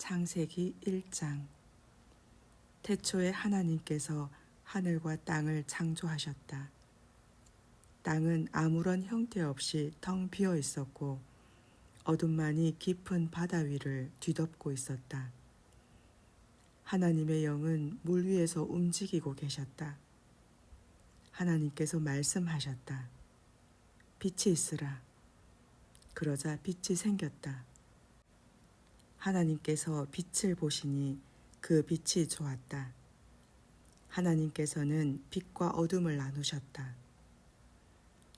창세기 1장. 태초에 하나님께서 하늘과 땅을 창조하셨다. 땅은 아무런 형태 없이 텅 비어 있었고 어둠만이 깊은 바다 위를 뒤덮고 있었다. 하나님의 영은 물 위에서 움직이고 계셨다. 하나님께서 말씀하셨다. 빛이 있으라. 그러자 빛이 생겼다. 하나님께서 빛을 보시니 그 빛이 좋았다. 하나님께서는 빛과 어둠을 나누셨다.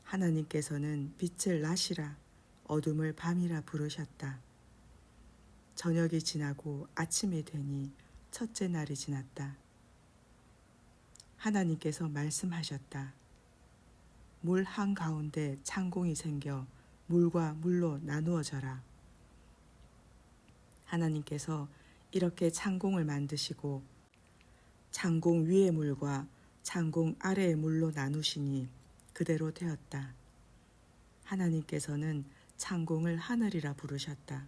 하나님께서는 빛을 낮이라 어둠을 밤이라 부르셨다. 저녁이 지나고 아침이 되니 첫째 날이 지났다. 하나님께서 말씀하셨다. 물 한가운데 창공이 생겨 물과 물로 나누어져라. 하나님께서 이렇게 창공을 만드시고 창공 위의 물과 창공 아래의 물로 나누시니 그대로 되었다. 하나님께서는 창공을 하늘이라 부르셨다.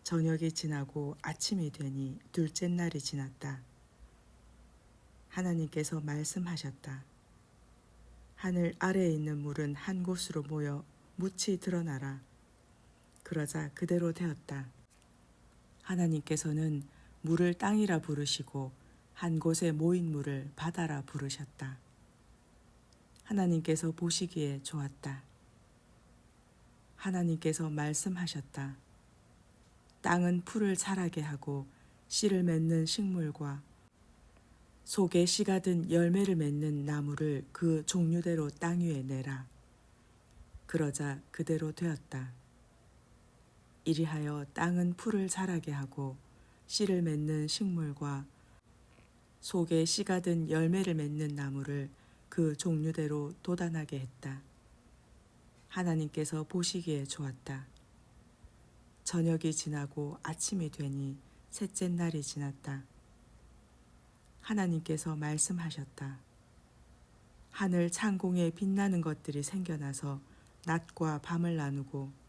저녁이 지나고 아침이 되니 둘째 날이 지났다. 하나님께서 말씀하셨다. 하늘 아래에 있는 물은 한 곳으로 모여 묻히 드러나라. 그러자 그대로 되었다. 하나님께서는 물을 땅이라 부르시고 한 곳에 모인 물을 바다라 부르셨다. 하나님께서 보시기에 좋았다. 하나님께서 말씀하셨다. 땅은 풀을 자라게 하고 씨를 맺는 식물과 속에 씨가 든 열매를 맺는 나무를 그 종류대로 땅 위에 내라. 그러자 그대로 되었다. 이리하여 땅은 풀을 자라게 하고 씨를 맺는 식물과 속에 씨가 든 열매를 맺는 나무를 그 종류대로 돋아나게 했다. 하나님께서 보시기에 좋았다. 저녁이 지나고 아침이 되니 셋째 날이 지났다. 하나님께서 말씀하셨다. 하늘 창공에 빛나는 것들이 생겨나서 낮과 밤을 나누고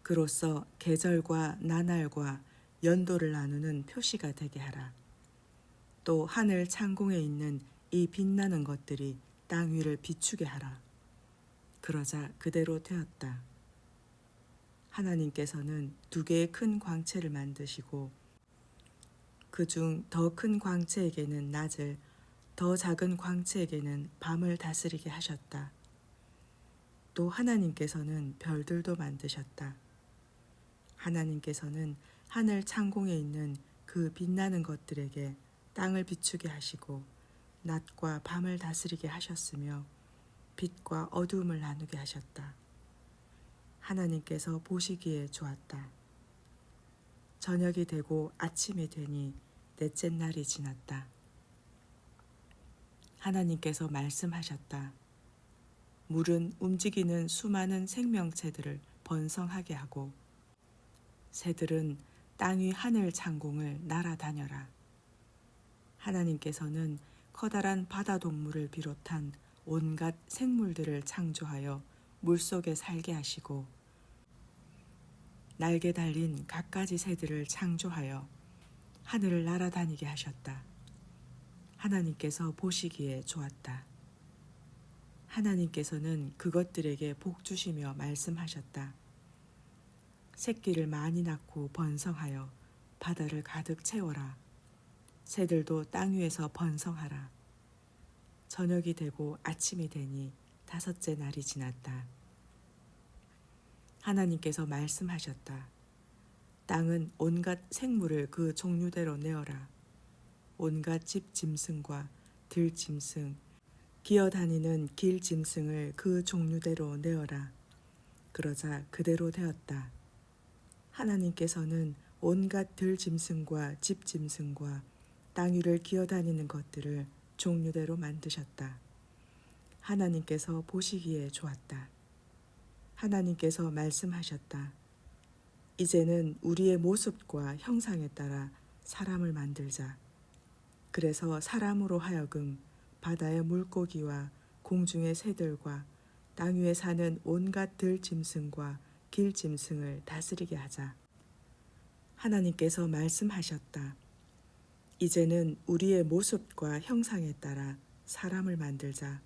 그로써 계절과 나날과 연도를 나누는 표시가 되게 하라. 또 하늘 창공에 있는 이 빛나는 것들이 땅 위를 비추게 하라. 그러자 그대로 되었다. 하나님께서는 두 개의 큰 광채를 만드시고 그중 더 큰 광채에게는 낮을, 더 작은 광채에게는 밤을 다스리게 하셨다. 또 하나님께서는 별들도 만드셨다. 하나님께서는 하늘 창공에 있는 그 빛나는 것들에게 땅을 비추게 하시고 낮과 밤을 다스리게 하셨으며 빛과 어두움을 나누게 하셨다. 하나님께서 보시기에 좋았다. 저녁이 되고 아침이 되니 넷째 날이 지났다. 하나님께서 말씀하셨다. 물은 움직이는 수많은 생명체들을 번성하게 하고 새들은 땅 위 하늘 창공을 날아다녀라. 하나님께서는 커다란 바다 동물을 비롯한 온갖 생물들을 창조하여 물속에 살게 하시고 날개 달린 갖가지 새들을 창조하여 하늘을 날아다니게 하셨다. 하나님께서 보시기에 좋았다. 하나님께서는 그것들에게 복 주시며 말씀하셨다. 새끼를 많이 낳고 번성하여 바다를 가득 채워라. 새들도 땅 위에서 번성하라. 저녁이 되고 아침이 되니 다섯째 날이 지났다. 하나님께서 말씀하셨다. 땅은 온갖 생물을 그 종류대로 내어라. 온갖 집 짐승과 들 짐승, 기어다니는 길 짐승을 그 종류대로 내어라. 그러자 그대로 되었다. 하나님께서는 온갖 들 짐승과 집 짐승과 땅 위를 기어다니는 것들을 종류대로 만드셨다. 하나님께서 보시기에 좋았다. 하나님께서 말씀하셨다. 이제는 우리의 모습과 형상에 따라 사람을 만들자. 그래서 사람으로 하여금 바다의 물고기와 공중의 새들과 땅 위에 사는 온갖 들 짐승과 길 짐승을 다스리게 하자. 하나님께서 말씀하셨다. 이제는 우리의 모습과 형상에 따라 사람을 만들자.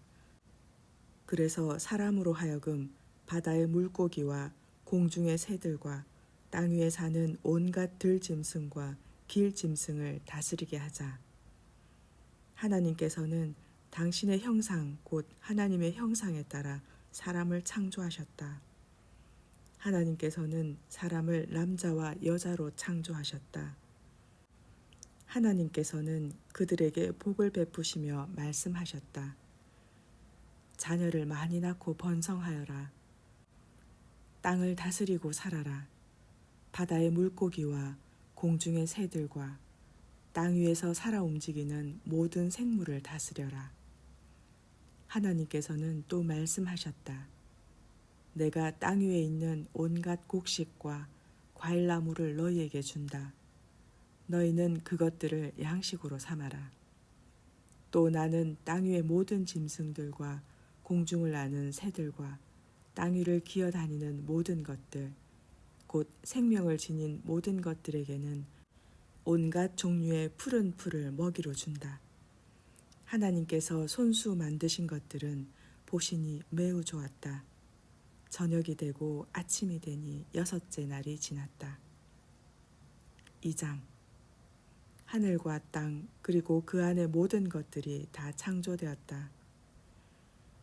그래서 사람으로 하여금 바다의 물고기와 공중의 새들과 땅 위에 사는 온갖 들짐승과 길짐승을 다스리게 하자. 하나님께서는 당신의 형상 곧 하나님의 형상에 따라 사람을 창조하셨다. 하나님께서는 사람을 남자와 여자로 창조하셨다. 하나님께서는 그들에게 복을 베푸시며 말씀하셨다. 자녀를 많이 낳고 번성하여라. 땅을 다스리고 살아라. 바다의 물고기와 공중의 새들과 땅 위에서 살아 움직이는 모든 생물을 다스려라. 하나님께서는 또 말씀하셨다. 내가 땅 위에 있는 온갖 곡식과 과일나무를 너희에게 준다. 너희는 그것들을 양식으로 삼아라. 또 나는 땅 위의 모든 짐승들과 공중을 나는 새들과 땅 위를 기어다니는 모든 것들, 곧 생명을 지닌 모든 것들에게는 온갖 종류의 푸른 풀을 먹이로 준다. 하나님께서 손수 만드신 것들은 보시니 매우 좋았다. 저녁이 되고 아침이 되니 6째 날이 지났다. 2장. 하늘과 땅 그리고 그 안의 모든 것들이 다 창조되었다.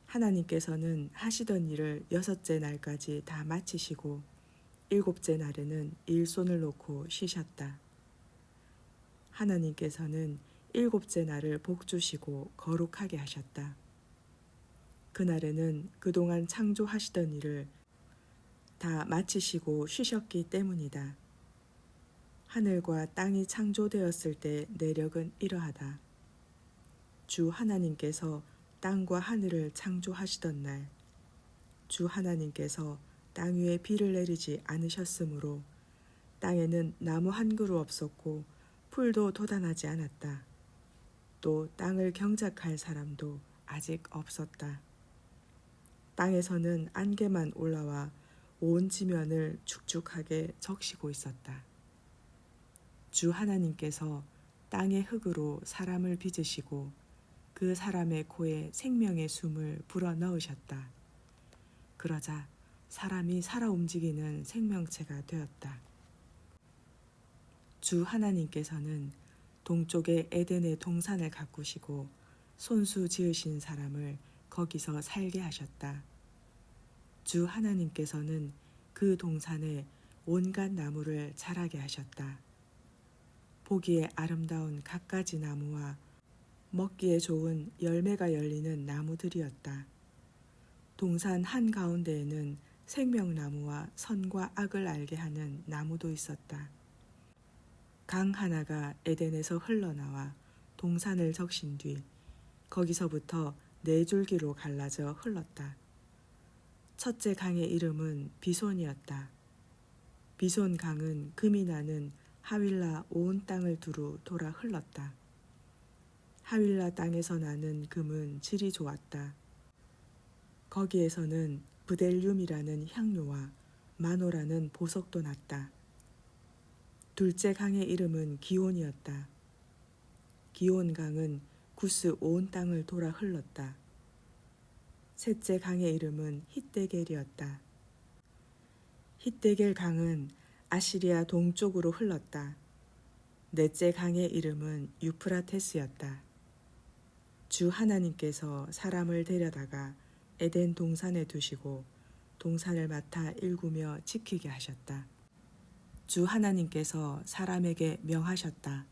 하나님께서는 하시던 일을 6째 날까지 다 마치시고 7째 날에는 일손을 놓고 쉬셨다. 하나님께서는 7째 날을 복주시고 거룩하게 하셨다. 그날에는 그동안 창조하시던 일을 다 마치시고 쉬셨기 때문이다. 하늘과 땅이 창조되었을 때 내력은 이러하다. 주 하나님께서 땅과 하늘을 창조하시던 날, 주 하나님께서 땅 위에 비를 내리지 않으셨으므로 땅에는 나무 한 그루 없었고 풀도 돋아나지 않았다. 또 땅을 경작할 사람도 아직 없었다. 땅에서는 안개만 올라와 온 지면을 축축하게 적시고 있었다. 주 하나님께서 땅의 흙으로 사람을 빚으시고 그 사람의 코에 생명의 숨을 불어 넣으셨다. 그러자 사람이 살아 움직이는 생명체가 되었다. 주 하나님께서는 동쪽의 에덴의 동산을 가꾸시고 손수 지으신 사람을 거기서 살게 하셨다. 주 하나님께서는 그 동산에 온갖 나무를 자라게 하셨다. 보기에 아름다운 갖가지 나무와 먹기에 좋은 열매가 열리는 나무들이었다. 동산 한가운데에는 생명나무와 선과 악을 알게 하는 나무도 있었다. 강 하나가 에덴에서 흘러나와 동산을 적신 뒤 거기서부터 4줄기로 갈라져 흘렀다. 첫째 강의 이름은 비손이었다. 비손 강은 금이 나는 하윌라 온 땅을 두루 돌아 흘렀다. 하윌라 땅에서 나는 금은 질이 좋았다. 거기에서는 브델륨이라는 향료와 마노라는 보석도 났다. 둘째 강의 이름은 기온이었다. 기온 강은 구스 온 땅을 돌아 흘렀다. 셋째 강의 이름은 hitdegel이었다. hitdegel 강은 아시리아 동쪽으로 흘렀다. 넷째 강의 이름은 유프라테스였다. 주 하나님께서 사람을 데려다가 에덴 동산에 두시고 동산을 맡아 일구며 지키게 하셨다. 주 하나님께서 사람에게 명하셨다.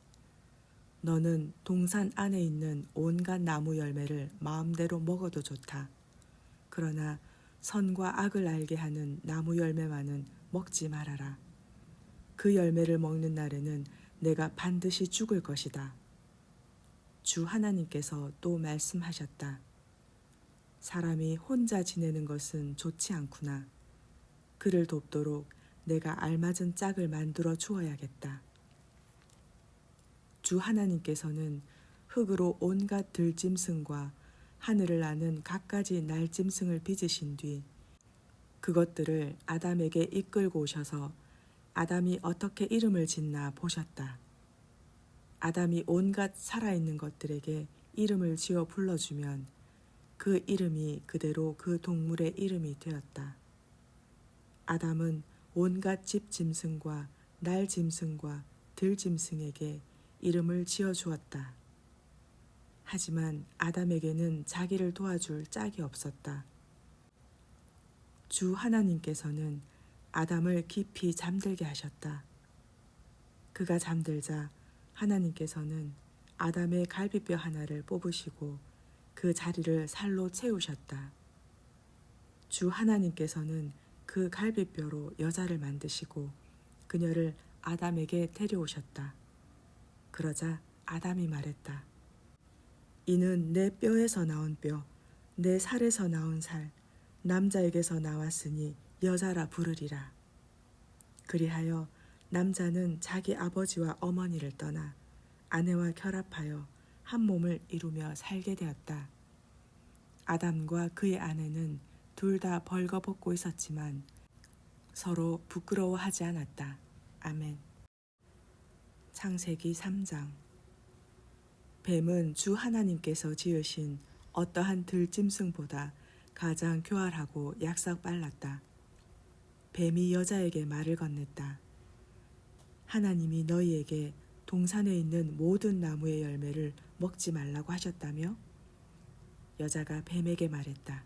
너는 동산 안에 있는 온갖 나무 열매를 마음대로 먹어도 좋다. 그러나 선과 악을 알게 하는 나무 열매만은 먹지 말아라. 그 열매를 먹는 날에는 내가 반드시 죽을 것이다. 주 하나님께서 또 말씀하셨다. 사람이 혼자 지내는 것은 좋지 않구나. 그를 돕도록 내가 알맞은 짝을 만들어 주어야겠다. 주 하나님께서는 흙으로 온갖 들짐승과 하늘을 나는 갖가지 날짐승을 빚으신 뒤 그것들을 아담에게 이끌고 오셔서 아담이 어떻게 이름을 짓나 보셨다. 아담이 온갖 살아있는 것들에게 이름을 지어 불러주면 그 이름이 그대로 그 동물의 이름이 되었다. 아담은 온갖 집 짐승과 날 짐승과 들 짐승에게 이름을 지어 주었다. 하지만 아담에게는 자기를 도와줄 짝이 없었다. 주 하나님께서는 아담을 깊이 잠들게 하셨다. 그가 잠들자 하나님께서는 아담의 갈비뼈 하나를 뽑으시고 그 자리를 살로 채우셨다. 주 하나님께서는 그 갈비뼈로 여자를 만드시고 그녀를 아담에게 데려오셨다. 그러자 아담이 말했다. 이는 내 뼈에서 나온 뼈, 내 살에서 나온 살, 남자에게서 나왔으니 여자라 부르리라. 그리하여 남자는 자기 아버지와 어머니를 떠나 아내와 결합하여 한 몸을 이루며 살게 되었다. 아담과 그의 아내는 둘 다 벌거벗고 있었지만 서로 부끄러워하지 않았다. 아멘. 창세기 3장. 뱀은 주 하나님께서 지으신 어떠한 들짐승보다 가장 교활하고 약삭 빨랐다. 뱀이 여자에게 말을 건넸다. 하나님이 너희에게 동산에 있는 모든 나무의 열매를 먹지 말라고 하셨다며? 여자가 뱀에게 말했다.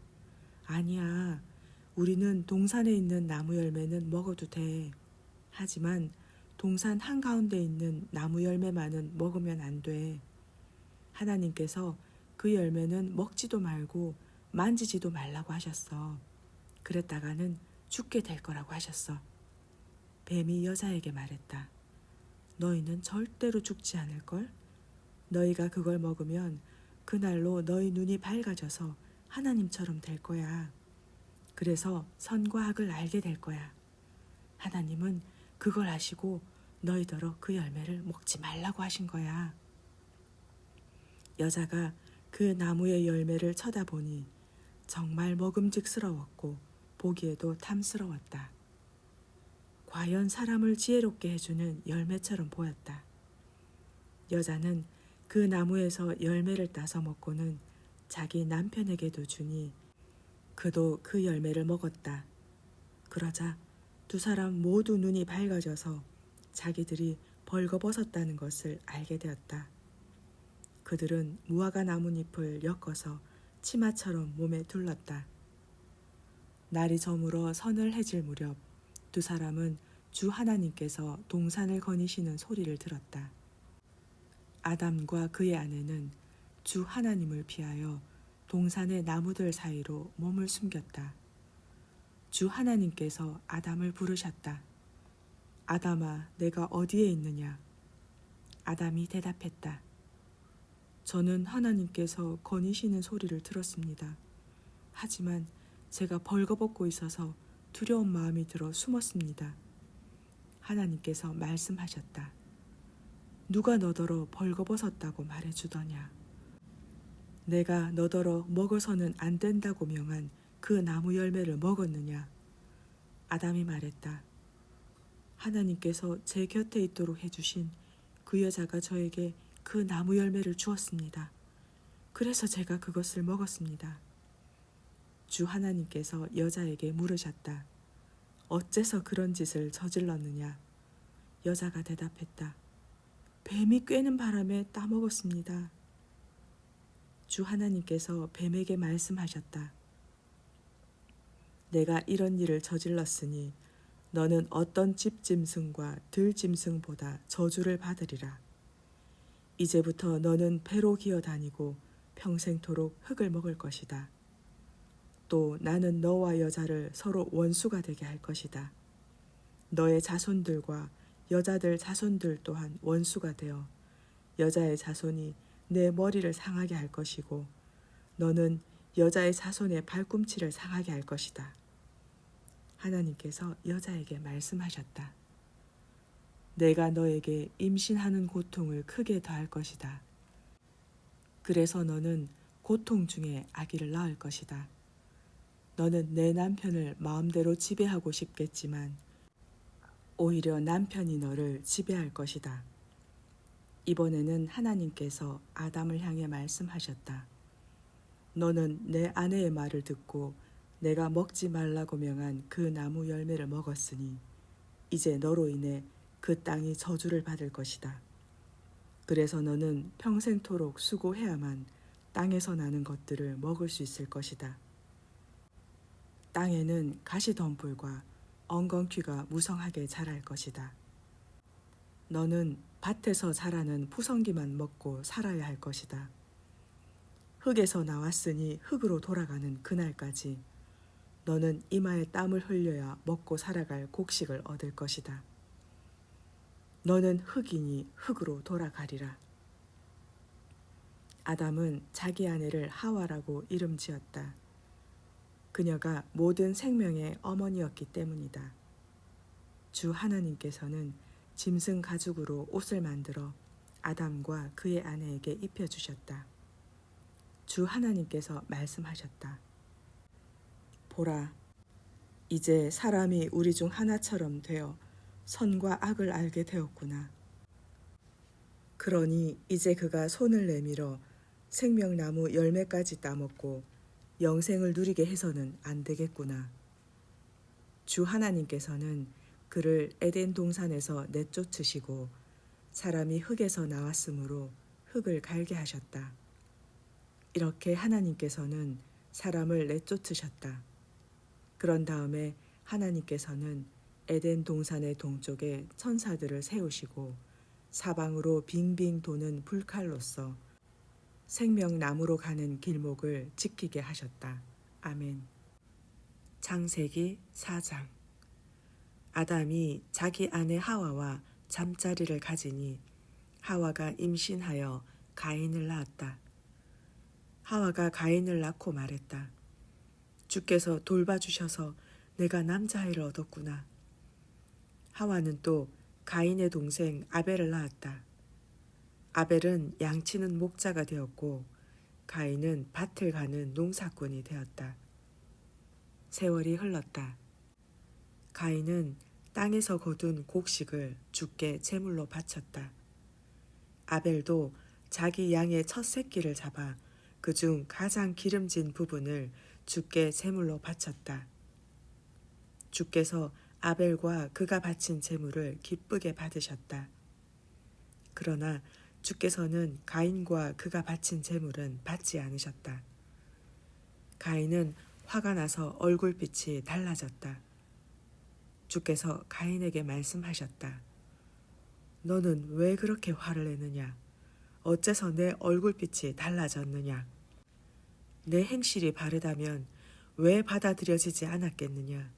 아니야, 우리는 동산에 있는 나무 열매는 먹어도 돼. 하지만 동산 한가운데 있는 나무 열매만은 먹으면 안 돼. 하나님께서 그 열매는 먹지도 말고 만지지도 말라고 하셨어. 그랬다가는 죽게 될 거라고 하셨어. 뱀이 여자에게 말했다. 너희는 절대로 죽지 않을걸? 너희가 그걸 먹으면 그날로 너희 눈이 밝아져서 하나님처럼 될 거야. 그래서 선과 악을 알게 될 거야. 하나님은 그걸 아시고 너희더러 그 열매를 먹지 말라고 하신 거야. 여자가 그 나무의 열매를 쳐다보니 정말 먹음직스러웠고 보기에도 탐스러웠다. 과연 사람을 지혜롭게 해주는 열매처럼 보였다. 여자는 그 나무에서 열매를 따서 먹고는 자기 남편에게도 주니 그도 그 열매를 먹었다. 그러자 두 사람 모두 눈이 밝아져서 자기들이 벌거벗었다는 것을 알게 되었다. 그들은 무화과 나뭇잎을 엮어서 치마처럼 몸에 둘렀다. 날이 저물어 서늘해질 무렵 두 사람은 주 하나님께서 동산을 거니시는 소리를 들었다. 아담과 그의 아내는 주 하나님을 피하여 동산의 나무들 사이로 몸을 숨겼다. 주 하나님께서 아담을 부르셨다. 아담아, 내가 어디에 있느냐? 아담이 대답했다. 저는 하나님께서 거니시는 소리를 들었습니다. 하지만 제가 벌거벗고 있어서 두려운 마음이 들어 숨었습니다. 하나님께서 말씀하셨다. 누가 너더러 벌거벗었다고 말해주더냐? 내가 너더러 먹어서는 안 된다고 명한 그 나무 열매를 먹었느냐? 아담이 말했다. 하나님께서 제 곁에 있도록 해주신 그 여자가 저에게 그 나무 열매를 주었습니다. 그래서 제가 그것을 먹었습니다. 주 하나님께서 여자에게 물으셨다. 어째서 그런 짓을 저질렀느냐? 여자가 대답했다. 뱀이 꿰는 바람에 따먹었습니다. 주 하나님께서 뱀에게 말씀하셨다. 내가 이런 일을 저질렀으니 너는 어떤 집짐승과 들짐승보다 저주를 받으리라. 이제부터 너는 배로 기어다니고 평생토록 흙을 먹을 것이다. 또 나는 너와 여자를 서로 원수가 되게 할 것이다. 너의 자손들과 여자들 자손들 또한 원수가 되어 여자의 자손이 내 머리를 상하게 할 것이고 너는 여자의 자손의 발꿈치를 상하게 할 것이다. 하나님께서 여자에게 말씀하셨다. 내가 너에게 임신하는 고통을 크게 더할 것이다. 그래서 너는 고통 중에 아기를 낳을 것이다. 너는 내 남편을 마음대로 지배하고 싶겠지만 오히려 남편이 너를 지배할 것이다. 이번에는 하나님께서 아담을 향해 말씀하셨다. 너는 내 아내의 말을 듣고 내가 먹지 말라고 명한 그 나무 열매를 먹었으니 이제 너로 인해 그 땅이 저주를 받을 것이다. 그래서 너는 평생토록 수고해야만 땅에서 나는 것들을 먹을 수 있을 것이다. 땅에는 가시덤불과 엉겅퀴가 무성하게 자랄 것이다. 너는 밭에서 자라는 푸성기만 먹고 살아야 할 것이다. 흙에서 나왔으니 흙으로 돌아가는 그날까지 너는 이마에 땀을 흘려야 먹고 살아갈 곡식을 얻을 것이다. 너는 흙이니 흙으로 돌아가리라. 아담은 자기 아내를 하와라고 이름 지었다. 그녀가 모든 생명의 어머니였기 때문이다. 주 하나님께서는 짐승 가죽으로 옷을 만들어 아담과 그의 아내에게 입혀주셨다. 주 하나님께서 말씀하셨다. 보라, 이제 사람이 우리 중 하나처럼 되어 선과 악을 알게 되었구나. 그러니 이제 그가 손을 내밀어 생명나무 열매까지 따먹고 영생을 누리게 해서는 안 되겠구나. 주 하나님께서는 그를 에덴 동산에서 내쫓으시고 사람이 흙에서 나왔으므로 흙을 갈게 하셨다. 이렇게 하나님께서는 사람을 내쫓으셨다. 그런 다음에 하나님께서는 에덴 동산의 동쪽에 천사들을 세우시고 사방으로 빙빙 도는 불칼로서 생명나무로 가는 길목을 지키게 하셨다. 아멘. 창세기 4장. 아담이 자기 아내 하와와 잠자리를 가지니 하와가 임신하여 가인을 낳았다. 하와가 가인을 낳고 말했다. 주께서 돌봐주셔서 내가 남자아이를 얻었구나. 하와는 또 가인의 동생 아벨을 낳았다. 아벨은 양치는 목자가 되었고 가인은 밭을 가는 농사꾼이 되었다. 세월이 흘렀다. 가인은 땅에서 거둔 곡식을 주께 제물로 바쳤다. 아벨도 자기 양의 첫 새끼를 잡아 그중 가장 기름진 부분을 주께 제물로 바쳤다. 주께서 아벨과 그가 바친 제물을 기쁘게 받으셨다. 그러나 주께서는 가인과 그가 바친 제물은 받지 않으셨다. 가인은 화가 나서 얼굴빛이 달라졌다. 주께서 가인에게 말씀하셨다. 너는 왜 그렇게 화를 내느냐? 어째서 내 얼굴빛이 달라졌느냐? 내 행실이 바르다면 왜 받아들여지지 않았겠느냐?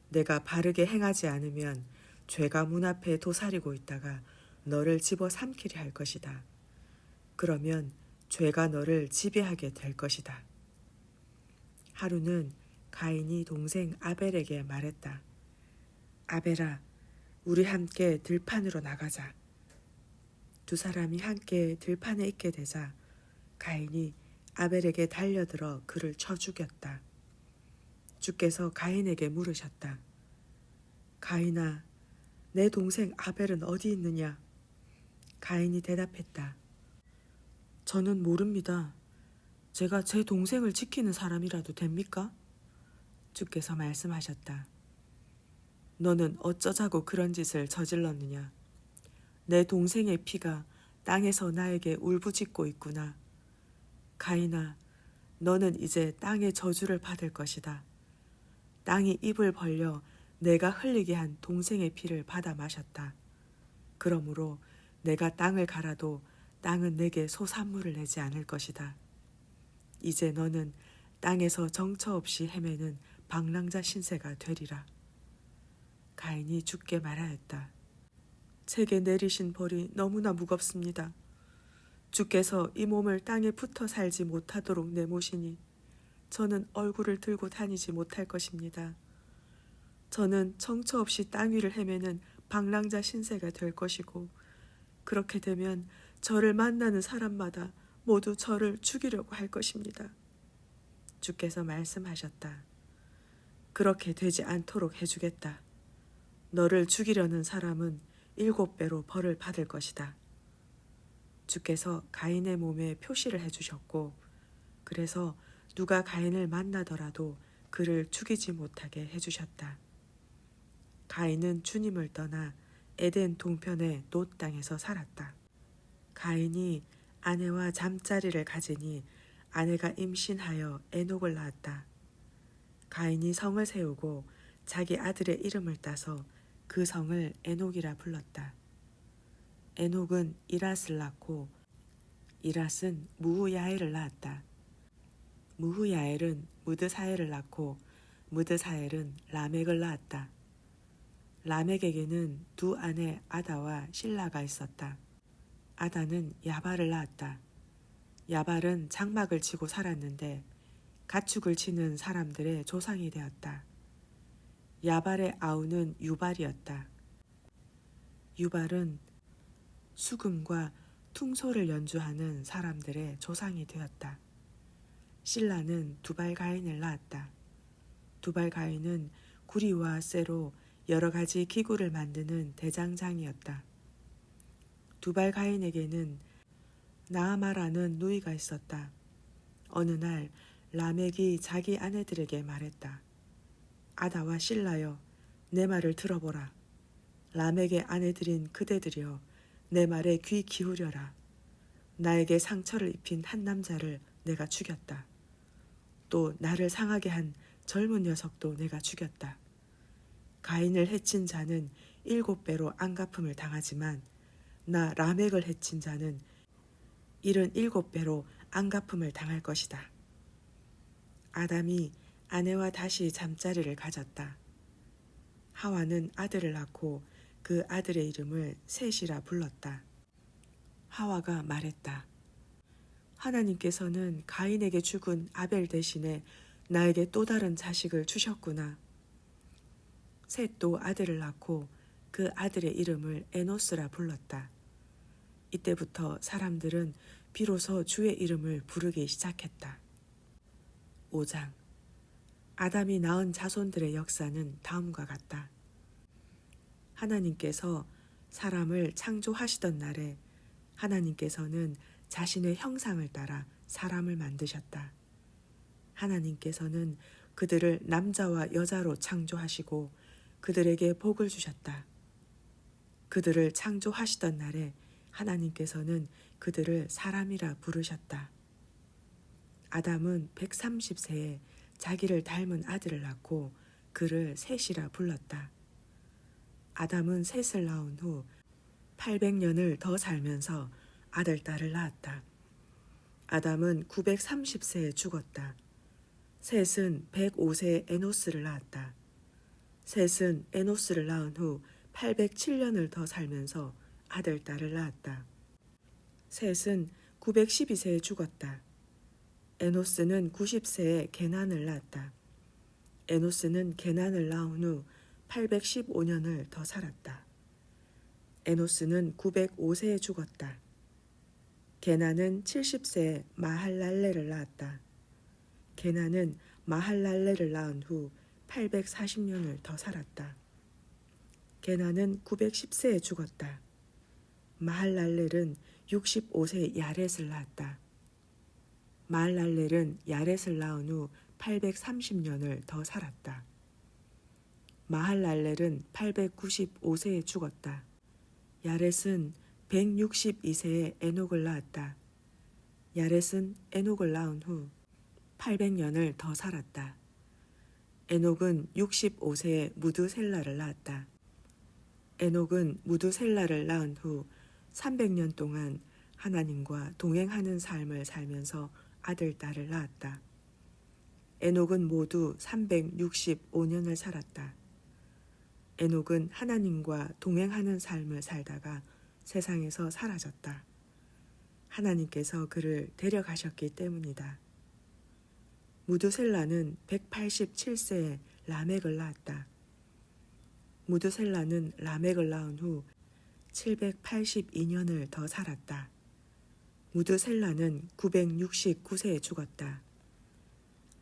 내가 바르게 행하지 않으면 죄가 문 앞에 도사리고 있다가 너를 집어삼키려 할 것이다. 그러면 죄가 너를 지배하게 될 것이다. 하루는 가인이 동생 아벨에게 말했다. 아벨아, 우리 함께 들판으로 나가자. 두 사람이 함께 들판에 있게 되자 가인이 아벨에게 달려들어 그를 쳐 죽였다. 주께서 가인에게 물으셨다. 가인아, 내 동생 아벨은 어디 있느냐? 가인이 대답했다. 저는 모릅니다. 제가 제 동생을 지키는 사람이라도 됩니까? 주께서 말씀하셨다. 너는 어쩌자고 그런 짓을 저질렀느냐? 내 동생의 피가 땅에서 나에게 울부짖고 있구나. 가인아, 너는 이제 땅의 저주를 받을 것이다. 땅이 입을 벌려 내가 흘리게 한 동생의 피를 받아 마셨다. 그러므로 내가 땅을 갈아도 땅은 내게 소산물을 내지 않을 것이다. 이제 너는 땅에서 정처 없이 헤매는 방랑자 신세가 되리라. 가인이 주께 말하였다. 제게 내리신 벌이 너무나 무겁습니다. 주께서 이 몸을 땅에 붙어 살지 못하도록 내모시니 저는 얼굴을 들고 다니지 못할 것입니다. 저는 정처 없이 땅 위를 헤매는 방랑자 신세가 될 것이고 그렇게 되면 저를 만나는 사람마다 모두 저를 죽이려고 할 것입니다. 주께서 말씀하셨다. 그렇게 되지 않도록 해주겠다. 너를 죽이려는 사람은 7배로 벌을 받을 것이다. 주께서 가인의 몸에 표시를 해주셨고 그래서 누가 가인을 만나더라도 그를 죽이지 못하게 해주셨다. 가인은 주님을 떠나 에덴 동편의 놋 땅에서 살았다. 가인이 아내와 잠자리를 가지니 아내가 임신하여 에녹을 낳았다. 가인이 성을 세우고 자기 아들의 이름을 따서 그 성을 에녹이라 불렀다. 에녹은 이랏을 낳고 이랏은 무후야엘을 낳았다. 무후야엘은 무드사엘을 낳고 무드사엘은 라멕을 낳았다. 라멕에게는 두 아내 아다와 실라가 있었다. 아다는 야발을 낳았다. 야발은 장막을 치고 살았는데 가축을 치는 사람들의 조상이 되었다. 야발의 아우는 유발이었다. 유발은 수금과 퉁소를 연주하는 사람들의 조상이 되었다. 실라는 두발가인을 낳았다. 두발가인은 구리와 쇠로 여러 가지 기구를 만드는 대장장이었다. 두발가인에게는 나아마라는 누이가 있었다. 어느 날 라멕이 자기 아내들에게 말했다. 아다와 실라여, 내 말을 들어보라. 라멕의 아내들인 그대들이여, 내 말에 귀 기울여라. 나에게 상처를 입힌 한 남자를 내가 죽였다. 또 나를 상하게 한 젊은 녀석도 내가 죽였다. 가인을 해친 자는 7배로 안갚음을 당하지만 나 라멕을 해친 자는 77배로 안갚음을 당할 것이다. 아담이 아내와 다시 잠자리를 가졌다. 하와는 아들을 낳고 그 아들의 이름을 셋이라 불렀다. 하와가 말했다. 하나님께서는 가인에게 죽은 아벨 대신에 나에게 또 다른 자식을 주셨구나. 셋도 아들을 낳고 그 아들의 이름을 에노스라 불렀다. 이때부터 사람들은 비로소 주의 이름을 부르기 시작했다. 5장. 아담이 낳은 자손들의 역사는 다음과 같다. 하나님께서 사람을 창조하시던 날에 하나님께서는 자신의 형상을 따라 사람을 만드셨다. 하나님께서는 그들을 남자와 여자로 창조하시고 그들에게 복을 주셨다. 그들을 창조하시던 날에 하나님께서는 그들을 사람이라 부르셨다. 아담은 130세에 자기를 닮은 아들을 낳고 그를 셋이라 불렀다. 아담은 셋을 낳은 후 800년을 더 살면서 아들, 딸을 낳았다. 아담은 930세에 죽었다. 셋은 105세에 에노스를 낳았다. 셋은 에노스를 낳은 후 807년을 더 살면서 아들, 딸을 낳았다. 셋은 912세에 죽었다. 에노스는 90세에 게난을 낳았다. 에노스는 게난을 낳은 후 815년을 더 살았다. 에노스는 905세에 죽었다. 게난은 70세에 마할랄레를 낳았다. 게난은 마할랄레를 낳은 후 840년을 더 살았다. 게난은 910세에 죽었다. 마할랄렐은 65세에 야렛을 낳았다. 마할랄렐은 야렛을 낳은 후 830년을 더 살았다. 마할랄렐은 895세에 죽었다. 야렛은 162세에 에녹을 낳았다. 야렛은 에녹을 낳은 후 800년을 더 살았다. 에녹은 65세에 무드셀라를 낳았다. 에녹은 무드셀라를 낳은 후 300년 동안 하나님과 동행하는 삶을 살면서 아들, 딸을 낳았다. 에녹은 모두 365년을 살았다. 에녹은 하나님과 동행하는 삶을 살다가 세상에서 사라졌다. 하나님께서 그를 데려가셨기 때문이다. 무드셀라는 187세에 라멕을 낳았다. 무드셀라는 라멕을 낳은 후 782년을 더 살았다. 무드셀라는 969세에 죽었다.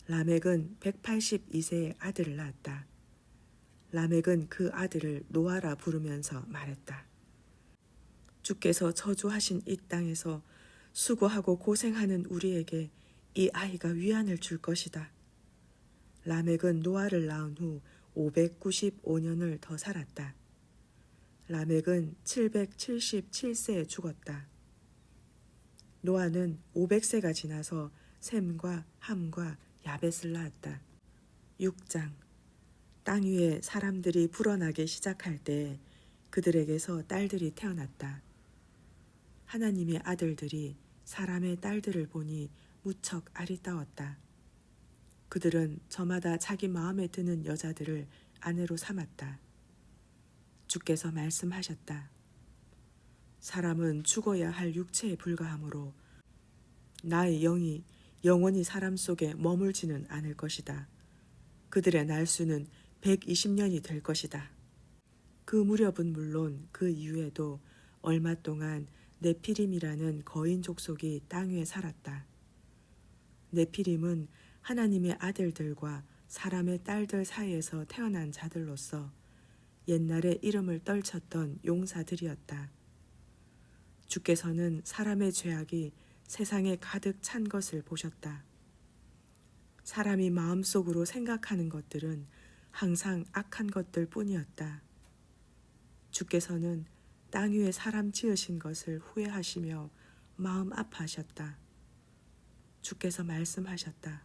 라멕은 182세에 아들을 낳았다. 라멕은 그 아들을 노아라 부르면서 말했다. 주께서 저주하신 이 땅에서 수고하고 고생하는 우리에게 이 아이가 위안을 줄 것이다. 라멕은 노아를 낳은 후 595년을 더 살았다. 라멕은 777세에 죽었다. 노아는 500세가 지나서 셈과 함과 야벳을 낳았다. 6장. 땅 위에 사람들이 불어나기 시작할 때 그들에게서 딸들이 태어났다. 하나님의 아들들이 사람의 딸들을 보니 무척 아리따웠다. 그들은 저마다 자기 마음에 드는 여자들을 아내로 삼았다. 주께서 말씀하셨다. 사람은 죽어야 할 육체에 불과하므로 나의 영이 영원히 사람 속에 머물지는 않을 것이다. 그들의 날수는 120년이 될 것이다. 그 무렵은 물론 그 이후에도 얼마 동안 네피림이라는 거인 족속이 땅 위에 살았다. 네피림은 하나님의 아들들과 사람의 딸들 사이에서 태어난 자들로서 옛날에 이름을 떨쳤던 용사들이었다. 주께서는 사람의 죄악이 세상에 가득 찬 것을 보셨다. 사람이 마음속으로 생각하는 것들은 항상 악한 것들 뿐이었다. 주께서는 땅 위에 사람 지으신 것을 후회하시며 마음 아파하셨다. 주께서 말씀하셨다.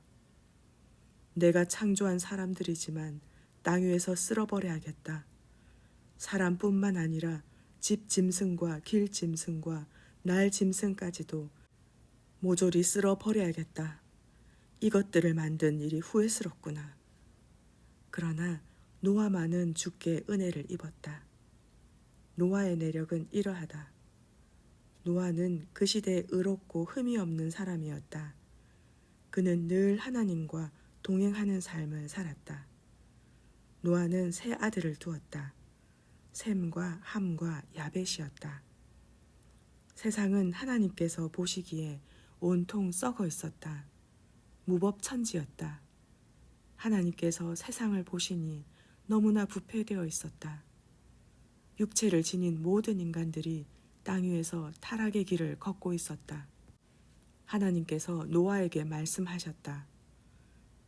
내가 창조한 사람들이지만 땅 위에서 쓸어버려야겠다. 사람뿐만 아니라 집 짐승과 길 짐승과 날 짐승까지도 모조리 쓸어버려야겠다. 이것들을 만든 일이 후회스럽구나. 그러나 노아만은 주께 은혜를 입었다. 노아의 내력은 이러하다. 노아는 그 시대에 의롭고 흠이 없는 사람이었다. 그는 늘 하나님과 동행하는 삶을 살았다. 노아는 세 아들을 두었다. 셈과 함과 야벳이었다. 세상은 하나님께서 보시기에 온통 썩어 있었다. 무법천지였다. 하나님께서 세상을 보시니 너무나 부패되어 있었다. 육체를 지닌 모든 인간들이 땅 위에서 타락의 길을 걷고 있었다. 하나님께서 노아에게 말씀하셨다.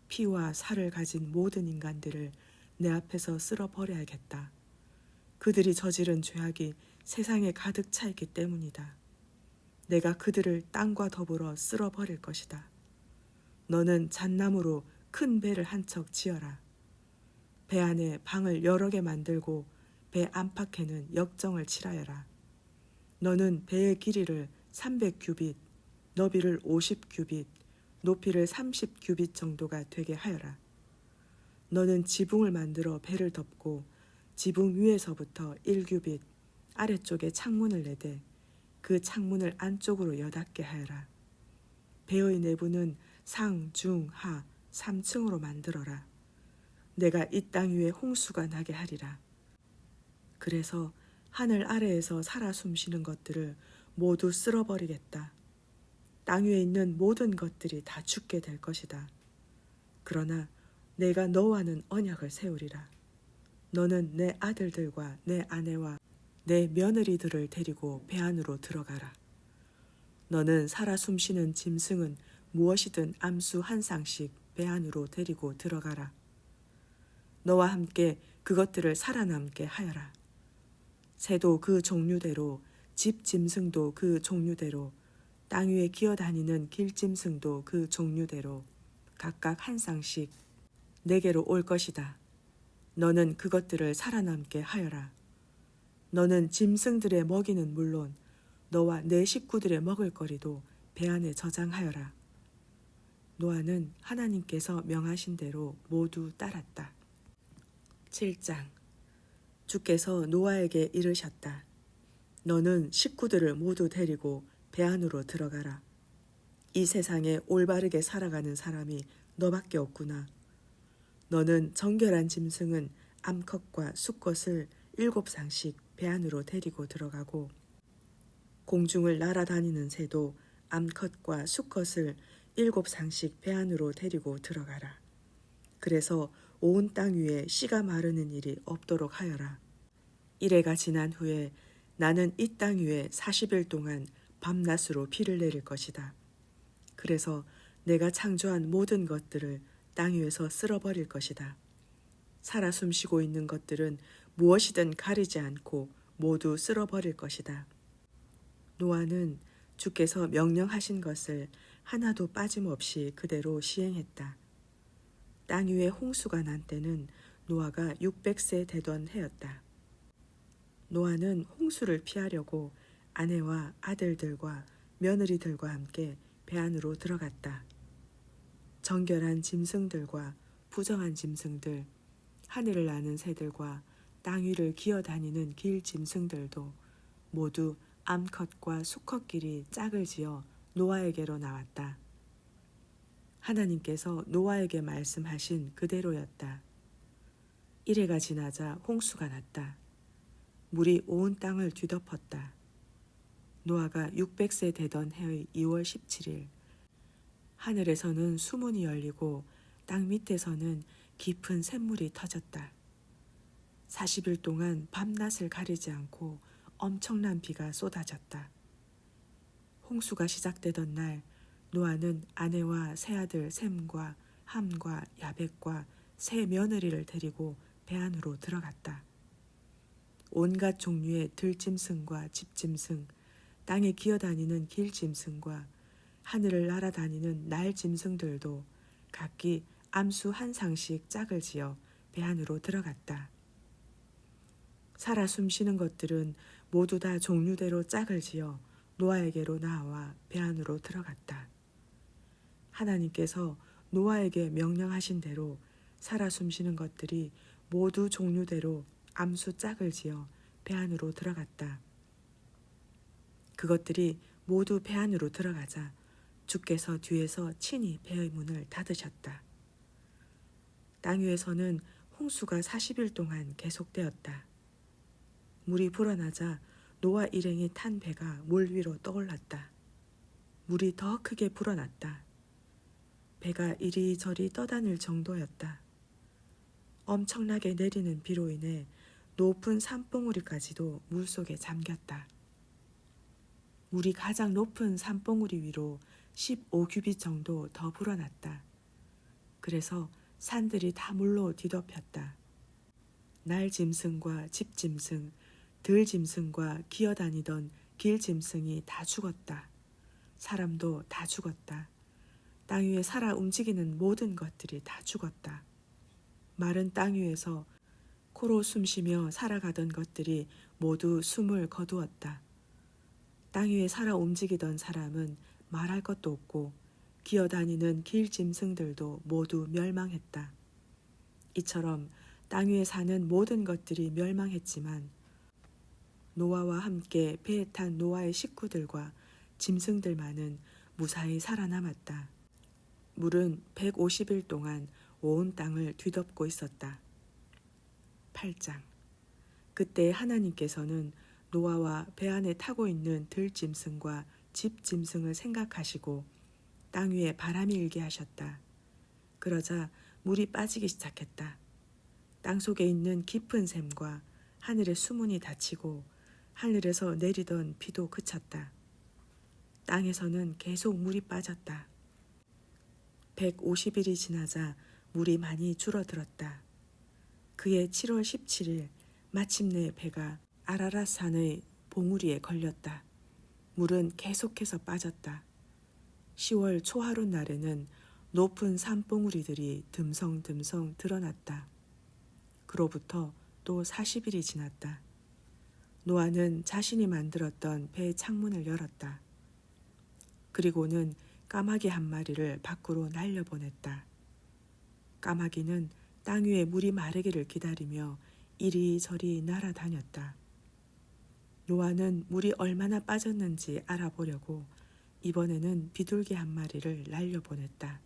피와 살을 가진 모든 인간들을 내 앞에서 쓸어버려야겠다. 그들이 저지른 죄악이 세상에 가득 차 있기 때문이다. 내가 그들을 땅과 더불어 쓸어버릴 것이다. 너는 잣나무로 큰 배를 한 척 지어라. 배 안에 방을 여러 개 만들고 배 안팎에는 역정을 칠하여라. 너는 배의 길이를 300규빗, 너비를 50규빗, 높이를 30규빗 정도가 되게 하여라. 너는 지붕을 만들어 배를 덮고 지붕 위에서부터 1규빗, 아래쪽에 창문을 내되 그 창문을 안쪽으로 여닫게 하여라. 배의 내부는 상, 중, 하 3층으로 만들어라. 내가 이 땅 위에 홍수가 나게 하리라. 그래서 하늘 아래에서 살아 숨쉬는 것들을 모두 쓸어버리겠다. 땅 위에 있는 모든 것들이 다 죽게 될 것이다. 그러나 내가 너와는 언약을 세우리라. 너는 내 아들들과 내 아내와 내 며느리들을 데리고 배 안으로 들어가라. 너는 살아 숨쉬는 짐승은 무엇이든 암수 한 쌍씩 배 안으로 데리고 들어가라. 너와 함께 그것들을 살아남게 하여라. 새도 그 종류대로, 집 짐승도 그 종류대로, 땅 위에 기어다니는 길짐승도 그 종류대로 각각 한 쌍씩 내게로 올 것이다. 너는 그것들을 살아남게 하여라. 너는 짐승들의 먹이는 물론 너와 내 식구들의 먹을 거리도 배 안에 저장하여라. 노아는 하나님께서 명하신 대로 모두 따랐다. 7장. 주께서 노아에게 이르셨다. 너는 식구들을 모두 데리고 배 안으로 들어가라. 이 세상에 올바르게 살아가는 사람이 너밖에 없구나. 너는 정결한 짐승은 암컷과 수컷을 7쌍씩 배 안으로 데리고 들어가고 공중을 날아다니는 새도 암컷과 수컷을 7쌍씩 배 안으로 데리고 들어가라. 그래서 온 땅 위에 씨가 마르는 일이 없도록 하여라. 이래가 지난 후에 나는 이 땅 위에 40일 동안 밤낮으로 비를 내릴 것이다. 그래서 내가 창조한 모든 것들을 땅 위에서 쓸어버릴 것이다. 살아 숨쉬고 있는 것들은 무엇이든 가리지 않고 모두 쓸어버릴 것이다. 노아는 주께서 명령하신 것을 하나도 빠짐없이 그대로 시행했다. 땅 위에 홍수가 난 때는 노아가 600세 되던 해였다. 노아는 홍수를 피하려고 아내와 아들들과 며느리들과 함께 배 안으로 들어갔다. 정결한 짐승들과 부정한 짐승들, 하늘을 나는 새들과 땅 위를 기어다니는 길 짐승들도 모두 암컷과 수컷끼리 짝을 지어 노아에게로 나왔다. 하나님께서 노아에게 말씀하신 그대로였다. 이래가 지나자 홍수가 났다. 물이 온 땅을 뒤덮었다. 노아가 600세 되던 해의 2월 17일, 하늘에서는 수문이 열리고 땅 밑에서는 깊은 샘물이 터졌다. 40일 동안 밤낮을 가리지 않고 엄청난 비가 쏟아졌다. 홍수가 시작되던 날 노아는 아내와 세 아들 셈과 함과 야벳과 세 며느리를 데리고 배 안으로 들어갔다. 온갖 종류의 들짐승과 집짐승, 땅에 기어다니는 길짐승과 하늘을 날아다니는 날짐승들도 각기 암수 한 상씩 짝을 지어 배 안으로 들어갔다. 살아 숨쉬는 것들은 모두 다 종류대로 짝을 지어 노아에게로 나와 배 안으로 들어갔다. 하나님께서 노아에게 명령하신 대로 살아 숨쉬는 것들이 모두 종류대로 암수 짝을 지어 배 안으로 들어갔다. 그것들이 모두 배 안으로 들어가자 주께서 뒤에서 친히 배의 문을 닫으셨다. 땅 위에서는 홍수가 40일 동안 계속되었다. 물이 불어나자 노아 일행이 탄 배가 물 위로 떠올랐다. 물이 더 크게 불어났다. 배가 이리저리 떠다닐 정도였다. 엄청나게 내리는 비로 인해 높은 산봉우리까지도 물속에 잠겼다. 물이 가장 높은 산봉우리 위로 15규빗 정도 더 불어났다. 그래서 산들이 다 물로 뒤덮였다. 날짐승과 집짐승, 들짐승과 기어다니던 길짐승이 다 죽었다. 사람도 다 죽었다. 땅 위에 살아 움직이는 모든 것들이 다 죽었다. 마른 땅 위에서 코로 숨쉬며 살아가던 것들이 모두 숨을 거두었다. 땅 위에 살아 움직이던 사람은 말할 것도 없고 기어다니는 길짐승들도 모두 멸망했다. 이처럼 땅 위에 사는 모든 것들이 멸망했지만 노아와 함께 배에 탄 노아의 식구들과 짐승들만은 무사히 살아남았다. 물은 150일 동안 온 땅을 뒤덮고 있었다. 8장. 그때 하나님께서는 노아와 배 안에 타고 있는 들짐승과 집짐승을 생각하시고 땅 위에 바람이 일게 하셨다. 그러자 물이 빠지기 시작했다. 땅 속에 있는 깊은 샘과 하늘의 수문이 닫히고 하늘에서 내리던 비도 그쳤다. 땅에서는 계속 물이 빠졌다. 150일이 지나자 물이 많이 줄어들었다. 그해 7월 17일 마침내 배가 아라랏 산의 봉우리에 걸렸다. 물은 계속해서 빠졌다. 10월 초하룻 날에는 높은 산봉우리들이 듬성듬성 드러났다. 그로부터 또 40일이 지났다. 노아는 자신이 만들었던 배의 창문을 열었다. 그리고는 까마귀 한 마리를 밖으로 날려보냈다. 까마귀는 땅 위에 물이 마르기를 기다리며 이리저리 날아다녔다. 노아는 물이 얼마나 빠졌는지 알아보려고 이번에는 비둘기 한 마리를 날려보냈다.